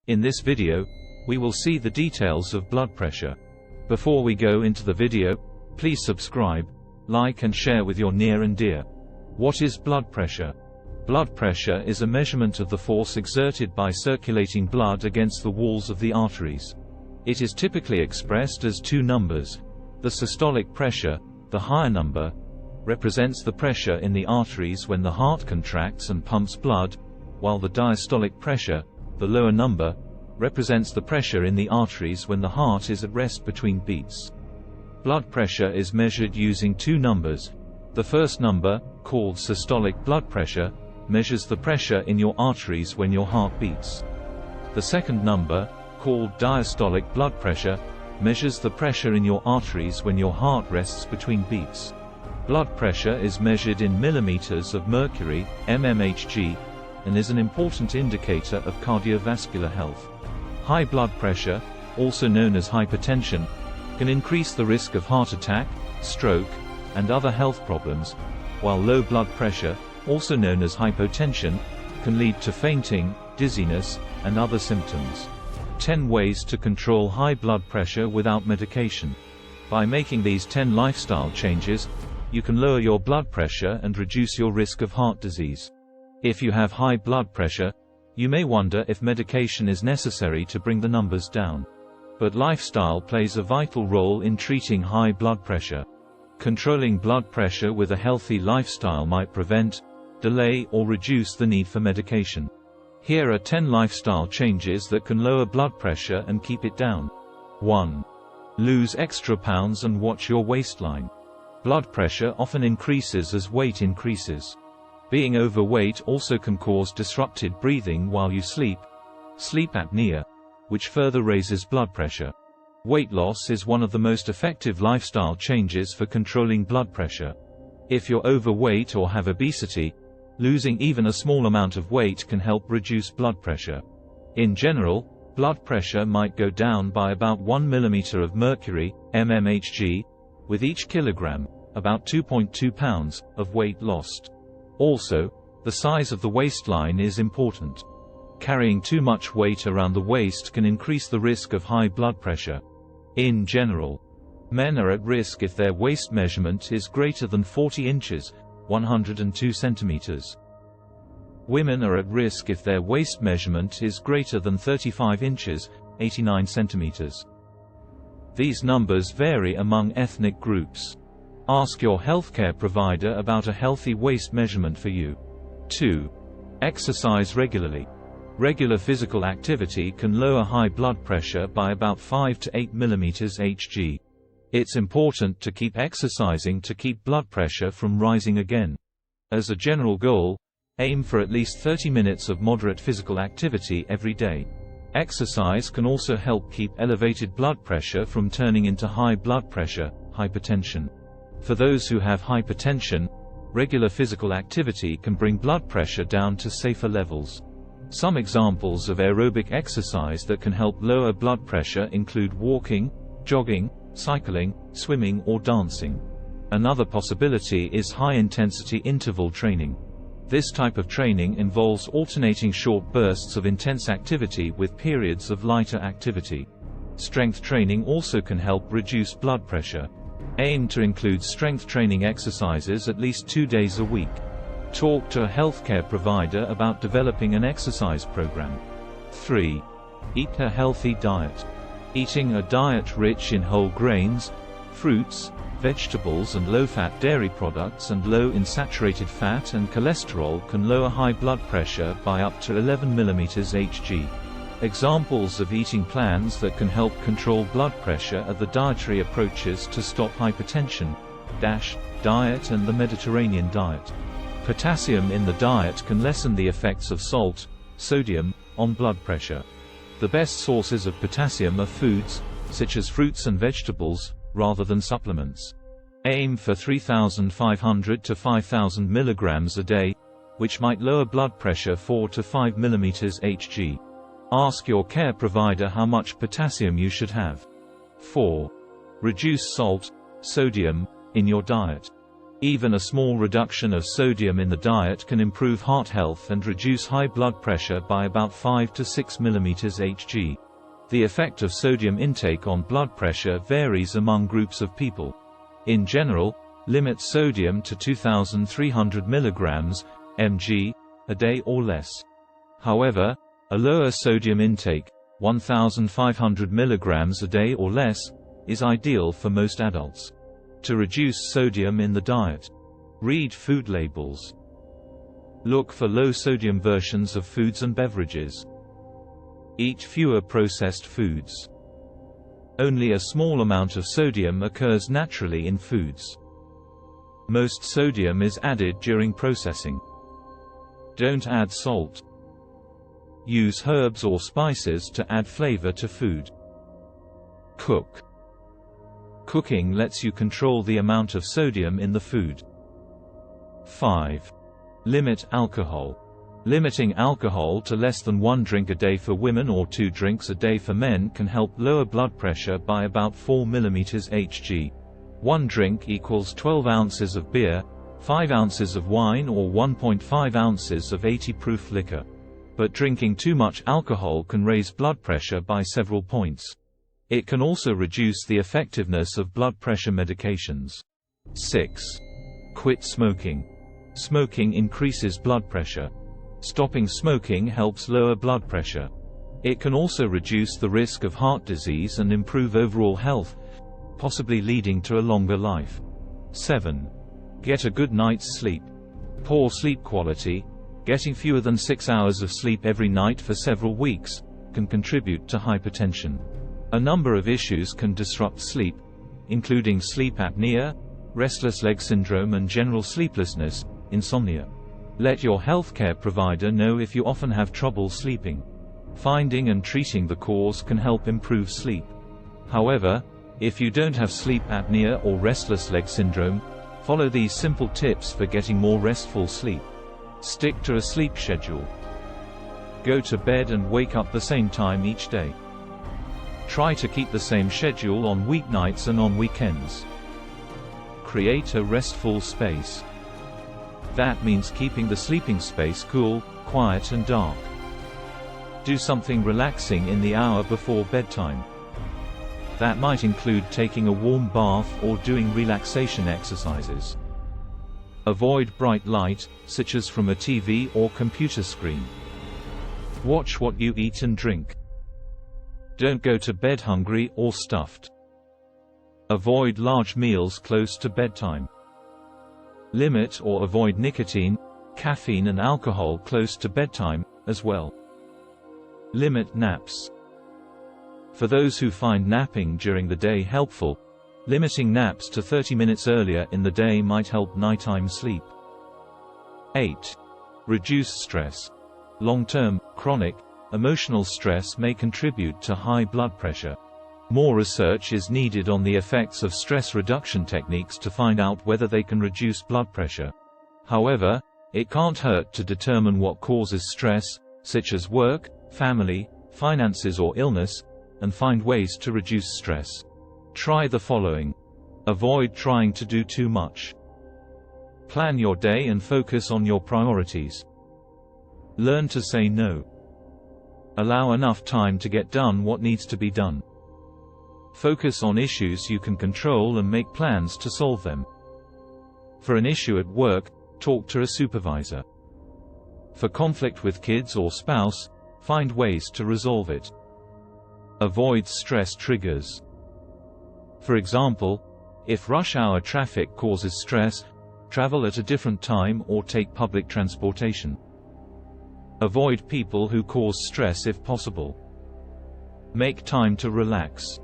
In this video, we will see the details of blood pressure. Before we go into the video, please subscribe, like and share with your near and dear. What is blood pressure? Blood pressure is a measurement of the force exerted by circulating blood against the walls of the arteries. It is typically expressed as two numbers. The systolic pressure, the higher number, represents the pressure in the arteries when the heart contracts and pumps blood, while the diastolic pressure, the lower number, represents the pressure in the arteries when the heart is at rest between beats. Blood pressure is measured using two numbers. The first number, called systolic blood pressure, measures the pressure in your arteries when your heart beats. The second number, called diastolic blood pressure, measures the pressure in your arteries when your heart rests between beats. Blood pressure is measured in millimeters of mercury, mmHg, and is an important indicator of cardiovascular health. High blood pressure, also known as hypertension, can increase the risk of heart attack, stroke, and other health problems, while low blood pressure, also known as hypotension, can lead to fainting, dizziness, and other symptoms. 10 ways to control high blood pressure without medication. By making these 10 lifestyle changes, you can lower your blood pressure and reduce your risk of heart disease. If you have high blood pressure, you may wonder if medication is necessary to bring the numbers down. But lifestyle plays a vital role in treating high blood pressure. Controlling blood pressure with a healthy lifestyle might prevent, delay or reduce the need for medication. Here are 10 lifestyle changes that can lower blood pressure and keep it down. 1. Lose extra pounds and watch your waistline. Blood pressure often increases as weight increases. Being overweight also can cause disrupted breathing while you sleep apnea, which further raises blood pressure. Weight loss is one of the most effective lifestyle changes for controlling blood pressure. If you're overweight or have obesity, losing even a small amount of weight can help reduce blood pressure. In general, blood pressure might go down by about 1 mm of mercury, mmHg, with each kilogram, about 2.2 pounds, of weight lost. Also, the size of the waistline is important. Carrying too much weight around the waist can increase the risk of high blood pressure. In general, men are at risk if their waist measurement is greater than 40 inches, 102 centimeters. Women are at risk if their waist measurement is greater than 35 inches, 89 centimeters. These numbers vary among ethnic groups. Ask your healthcare provider about a healthy waist measurement for you. 2. Exercise regularly. Regular physical activity can lower high blood pressure by about 5 to 8 mmHg. It's important to keep exercising to keep blood pressure from rising again. As a general goal, aim for at least 30 minutes of moderate physical activity every day. Exercise can also help keep elevated blood pressure from turning into high blood pressure, hypertension. For those who have hypertension, regular physical activity can bring blood pressure down to safer levels. Some examples of aerobic exercise that can help lower blood pressure include walking, jogging, cycling, swimming or dancing. Another possibility is high-intensity interval training. This type of training involves alternating short bursts of intense activity with periods of lighter activity. Strength training also can help reduce blood pressure. Aim to include strength training exercises at least 2 days a week. Talk to a healthcare provider about developing an exercise program. 3. Eat a healthy diet. Eating a diet rich in whole grains, fruits, vegetables and low-fat dairy products and low in saturated fat and cholesterol can lower high blood pressure by up to 11 mmHg. Examples of eating plans that can help control blood pressure are the dietary approaches to stop hypertension, DASH diet and the Mediterranean diet. Potassium in the diet can lessen the effects of salt, sodium, on blood pressure. The best sources of potassium are foods, such as fruits and vegetables, rather than supplements. Aim for 3,500 to 5,000 mg a day, which might lower blood pressure 4 to 5 mmHg. Ask your care provider how much potassium you should have. 4. Reduce salt, sodium, in your diet. Even a small reduction of sodium in the diet can improve heart health and reduce high blood pressure by about 5 to 6 mmHg. The effect of sodium intake on blood pressure varies among groups of people. In general, limit sodium to 2,300 mg/mg a day or less. However, a lower sodium intake, 1,500 mg a day or less, is ideal for most adults. To reduce sodium in the diet, read food labels. Look for low-sodium versions of foods and beverages. Eat fewer processed foods. Only a small amount of sodium occurs naturally in foods. Most sodium is added during processing. Don't add salt. Use herbs or spices to add flavor to food. Cook. Cooking lets you control the amount of sodium in the food. 5. Limit alcohol. Limiting alcohol to less than 1 drink a day for women or 2 drinks a day for men can help lower blood pressure by about 4 mmHg. 1 drink equals 12 ounces of beer, 5 ounces of wine or 1.5 ounces of 80-proof liquor. But drinking too much alcohol can raise blood pressure by several points. It can also reduce the effectiveness of blood pressure medications. 6. Quit smoking. Smoking increases blood pressure. Stopping smoking helps lower blood pressure. It can also reduce the risk of heart disease and improve overall health, possibly leading to a longer life. 7. Get a good night's sleep. Poor sleep quality, getting fewer than 6 hours of sleep every night for several weeks, can contribute to hypertension. A number of issues can disrupt sleep, including sleep apnea, restless leg syndrome and general sleeplessness, insomnia. Let your healthcare provider know if you often have trouble sleeping. Finding and treating the cause can help improve sleep. However, if you don't have sleep apnea or restless leg syndrome, follow these simple tips for getting more restful sleep. Stick to a sleep schedule. Go to bed and wake up the same time each day. Try to keep the same schedule on weeknights and on weekends. Create a restful space. That means keeping the sleeping space cool, quiet and dark. Do something relaxing in the hour before bedtime. That might include taking a warm bath or doing relaxation exercises. Avoid bright light, such as from a TV or computer screen. Watch what you eat and drink. Don't go to bed hungry or stuffed. Avoid large meals close to bedtime. Limit or avoid nicotine, caffeine and alcohol close to bedtime, as well. Limit naps. For those who find napping during the day helpful, limiting naps to 30 minutes earlier in the day might help nighttime sleep. 8. Reduce stress. Long-term, chronic, emotional stress may contribute to high blood pressure. More research is needed on the effects of stress reduction techniques to find out whether they can reduce blood pressure. However, it can't hurt to determine what causes stress, such as work, family, finances or illness, and find ways to reduce stress. Try the following. Avoid trying to do too much. Plan your day and focus on your priorities. Learn to say no. Allow enough time to get done what needs to be done. Focus on issues you can control and make plans to solve them. For an issue at work, talk to a supervisor. For conflict with kids or spouse, find ways to resolve it. Avoid stress triggers. For example, if rush hour traffic causes stress, travel at a different time or take public transportation. Avoid people who cause stress if possible. Make time to relax.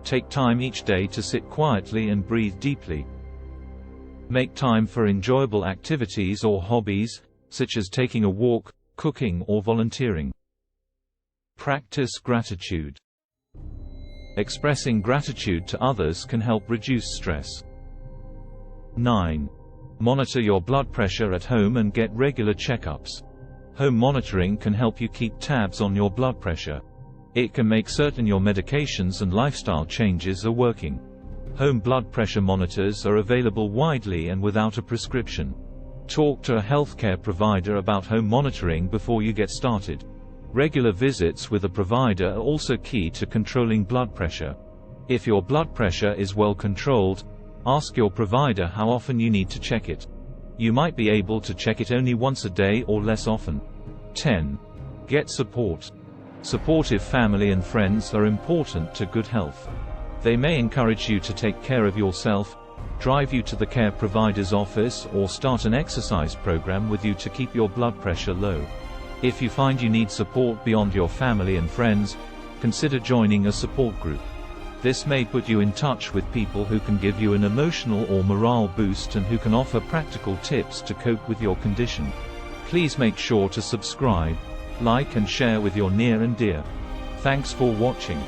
Take time each day to sit quietly and breathe deeply. Make time for enjoyable activities or hobbies, such as taking a walk, cooking or volunteering. Practice gratitude. Expressing gratitude to others can help reduce stress. 9. Monitor your blood pressure at home and get regular checkups. Home monitoring can help you keep tabs on your blood pressure. It can make certain your medications and lifestyle changes are working. Home blood pressure monitors are available widely and without a prescription. Talk to a healthcare provider about home monitoring before you get started. Regular visits with a provider are also key to controlling blood pressure. If your blood pressure is well controlled, ask your provider how often you need to check it. You might be able to check it only once a day or less often. 10. Get support. Supportive family and friends are important to good health. They may encourage you to take care of yourself, drive you to the care provider's office, or start an exercise program with you to keep your blood pressure low. If you find you need support beyond your family and friends, consider joining a support group. This may put you in touch with people who can give you an emotional or morale boost and who can offer practical tips to cope with your condition. Please make sure to subscribe, like and share with your near and dear. Thanks for watching.